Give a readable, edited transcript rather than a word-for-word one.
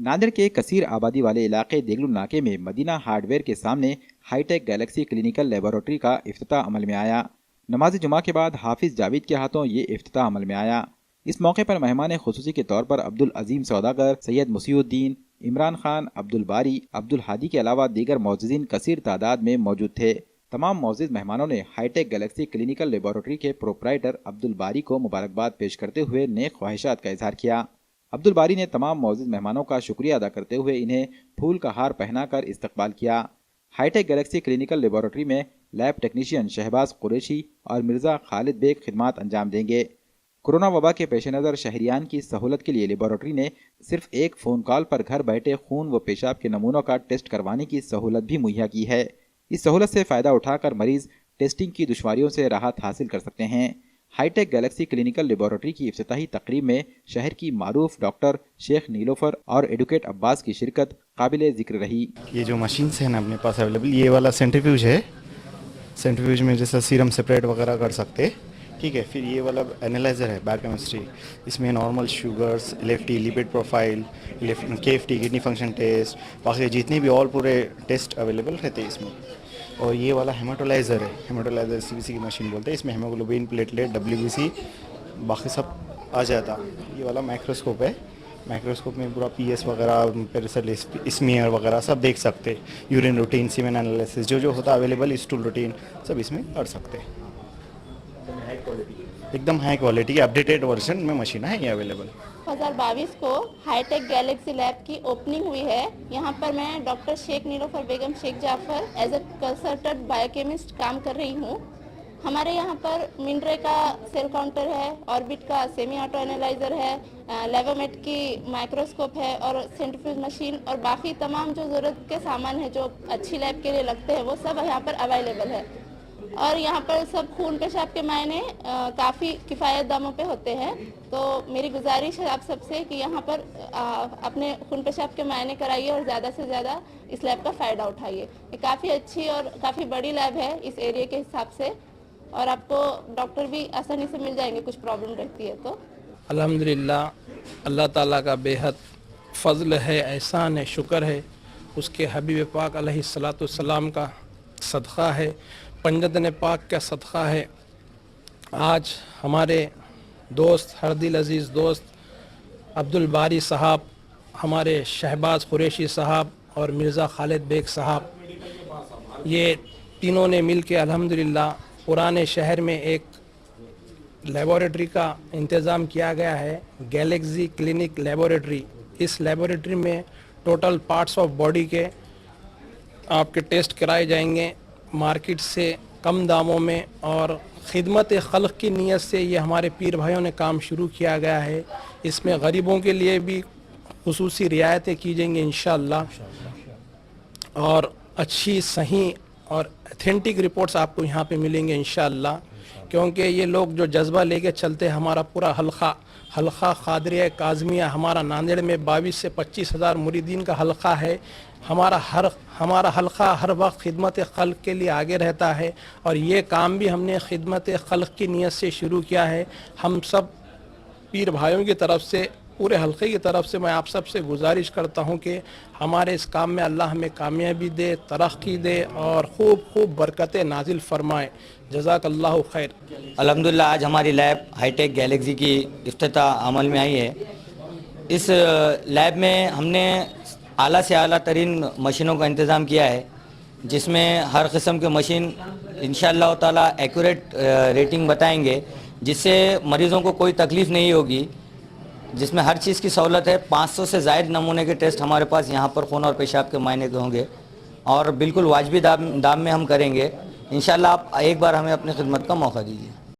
नांदेड़ के कसीर आबादी वाले इलाके देगलू नाके में मदीना हार्डवेयर के सामने हाईटेक गैलेक्सी क्लिनिकल लेबोरेटरी का इफ्तिताह अमल में आया। नमाज जुमा के बाद हाफिज जावेद के हाथों ये इफ्तिताह अमल में आया। इस मौके पर मेहमान खुसूसी के तौर पर अब्दुल अजीम सौदागर, सैयद मुसीउद्दीन, इमरान खान, अब्दुल बारी, अब्दुल हादी के अलावा दीगर मौजूदीन कसीर तादाद में मौजूद थे। तमाम मौजूद मेहमानों ने हाईटेक गैलेक्सी क्लिनिकल लेबोरेटरी के प्रोपराइटर अब्दुल बारी को मुबारकबाद पेश करते हुए नेक ख्वाहिशात का इजहार किया। अब्दुल बारी ने तमाम मौजूद मेहमानों का शुक्रिया अदा करते हुए इन्हें फूल का हार पहनाकर इस्तकबाल किया। हाईटेक गैलेक्सी क्लिनिकल लेबोरेटरी में लैब टेक्नीशियन शहबाज कुरैशी और मिर्ज़ा खालिद बेग खिदमात अंजाम देंगे। कोरोना वबा के पेश नज़र शहरियान की सहूलत के लिए लेबोरेटरी ने सिर्फ एक फ़ोन कॉल पर घर बैठे खून व पेशाब के नमूनों का टेस्ट करवाने की सहूलत भी मुहैया की है। इस सहूलत से फ़ायदा उठाकर मरीज़ टेस्टिंग की दुश्वारियों से राहत हासिल कर सकते हैं। हाईटेक गैलेक्सी क्लिनिकल लेबोरेटरी की इफ्तिताही तकरीब में शहर की मारूफ डॉक्टर शेख नीलोफर और एडवोकेट अब्बास की शिरकत काबिल ज़िक्र रही। ये जो मशीन्स है ना अपने पास अवेलेबल, ये वाला सेंट्रीफ्यूज है। सेंट्रीफ्यूज में जैसा सीरम सेपरेट वगैरह कर सकते, ठीक है। फिर ये वाला एनालाइजर है बायोकेमिस्ट्री, इसमें normal sugars, LFT lipid profile, KFT kidney function test, बाकी जितने भी ऑल पूरे टेस्ट अवेलेबल रहते हैं इसमें। और ये वाला हेमाटोलाइज़र है, हेमाटोलाइज़र CBC की मशीन बोलते हैं। इसमें हेमोग्लोबिन, प्लेटलेट, WBC बाकी सब आ जाता। ये वाला माइक्रोस्कोप है, माइक्रोस्कोप में पूरा PS वगैरह, पेरिसल स्मीयर वगैरह सब देख सकते। यूरिन रूटीन, सीमेन एनालिसिस जो होता अवेलेबल, स्टूल रूटीन सब इसमें कर सकते। एकदम हाई क्वालिटी अपडेटेड वर्जन में मशीन है ये अवेलेबल। 2022 को हाईटेक गैलेक्सी लैब की ओपनिंग हुई है। यहाँ पर मैं doctor Sheikh Nilofar Begum Sheikh Jafar as a consultant biochemist काम कर रही हूँ। हमारे यहाँ पर मिनरे का सेल काउंटर है, ऑर्बिट का सेमी ऑटो एनालाइजर है, लेवोमेट की माइक्रोस्कोप है और सेंट्रीफ्यूज मशीन और बाकी तमाम जो ज़रूरत के सामान है जो अच्छी लैब के लिए लगते हैं वो सब यहाँ पर अवेलेबल है। और यहाँ पर सब खून पेशाब के मायने काफ़ी किफ़ायत दामों पे होते हैं। तो मेरी गुजारिश है आप सबसे कि यहाँ पर अपने खून पेशाब के मायने कराइए और ज़्यादा से ज़्यादा इस लैब का फ़ायदा उठाइए। ये काफ़ी अच्छी और काफ़ी बड़ी लैब है इस एरिया के हिसाब से, और आपको डॉक्टर भी आसानी से मिल जाएंगे कुछ प्रॉब्लम रहती है तो। अल्हम्दुलिल्लाह, अल्लाह ताला का बेहद फ़ज़ल है, एहसान है, शुक्र है। उसके हबीब पाक अलैहिस्सलाम का सदक़ा है, पंजतन पाक का सदक़ा है। आज हमारे दोस्त, हरदिल अज़ीज़ दोस्त अब्दुल बारी साहब, हमारे शहबाज कुरैशी साहब और मिर्ज़ा खालिद बेग साहब, ये तीनों ने मिल के अल्हम्दुलिल्लाह पुराने शहर में एक लेबोरेटरी का इंतज़ाम किया गया है, गैलेक्सी क्लिनिक लेबोरेटरी। इस लेबोरेटरी में टोटल पार्ट्स ऑफ बॉडी के आपके टेस्ट कराए जाएंगे मार्केट से कम दामों में, और खिदमत खल्क़ की नीयत से ये हमारे पीर भाइयों ने काम शुरू किया गया है। इसमें गरीबों के लिए भी खुसूसी रियायतें की जाएंगी इंशाअल्लाह, और अच्छी सही और ऑथेंटिक रिपोर्ट्स आपको यहाँ पे मिलेंगे इंशाअल्लाह। क्योंकि ये लोग जो जज्बा लेके चलते हैं, हमारा पूरा हल्का क़ादरिया काज़मिया हमारा नांदेड़ में 22 से 25 हज़ार मुरीदीन का हल्का है। हमारा हल्का हर वक्त खिदमत खल्क़ के लिए आगे रहता है, और ये काम भी हमने खिदमत खल्क़ की नीयत से शुरू किया है। हम सब पीर भाइयों की तरफ से, पूरे हल्के की तरफ से मैं आप सब से गुजारिश करता हूँ कि हमारे इस काम में अल्लाह हमें कामयाबी दे, तरक्की दे और खूब बरकतें नाजिल फरमाए। जज़ाकल्लाहु खैर। अल्हम्दुलिल्लाह, आज हमारी लैब हाईटेक गैलेक्सी की इफ्तिताह अमल में आई है। इस लैब में हमने आला से आला तरीन मशीनों का इंतज़ाम किया है, जिसमें हर किस्म के मशीन इंशाअल्लाह ताला एक्यूरेट रेटिंग बताएंगे, जिससे मरीज़ों को कोई तकलीफ़ नहीं होगी, जिसमें हर चीज़ की सहूलत है। 500 से ज़ायद नमूने के टेस्ट हमारे पास यहाँ पर खून और पेशाब के मायने के होंगे, और बिल्कुल वाजिबी दाम में हम करेंगे इंशाअल्लाह। आप एक बार हमें अपनी खिदमत का मौका दीजिए।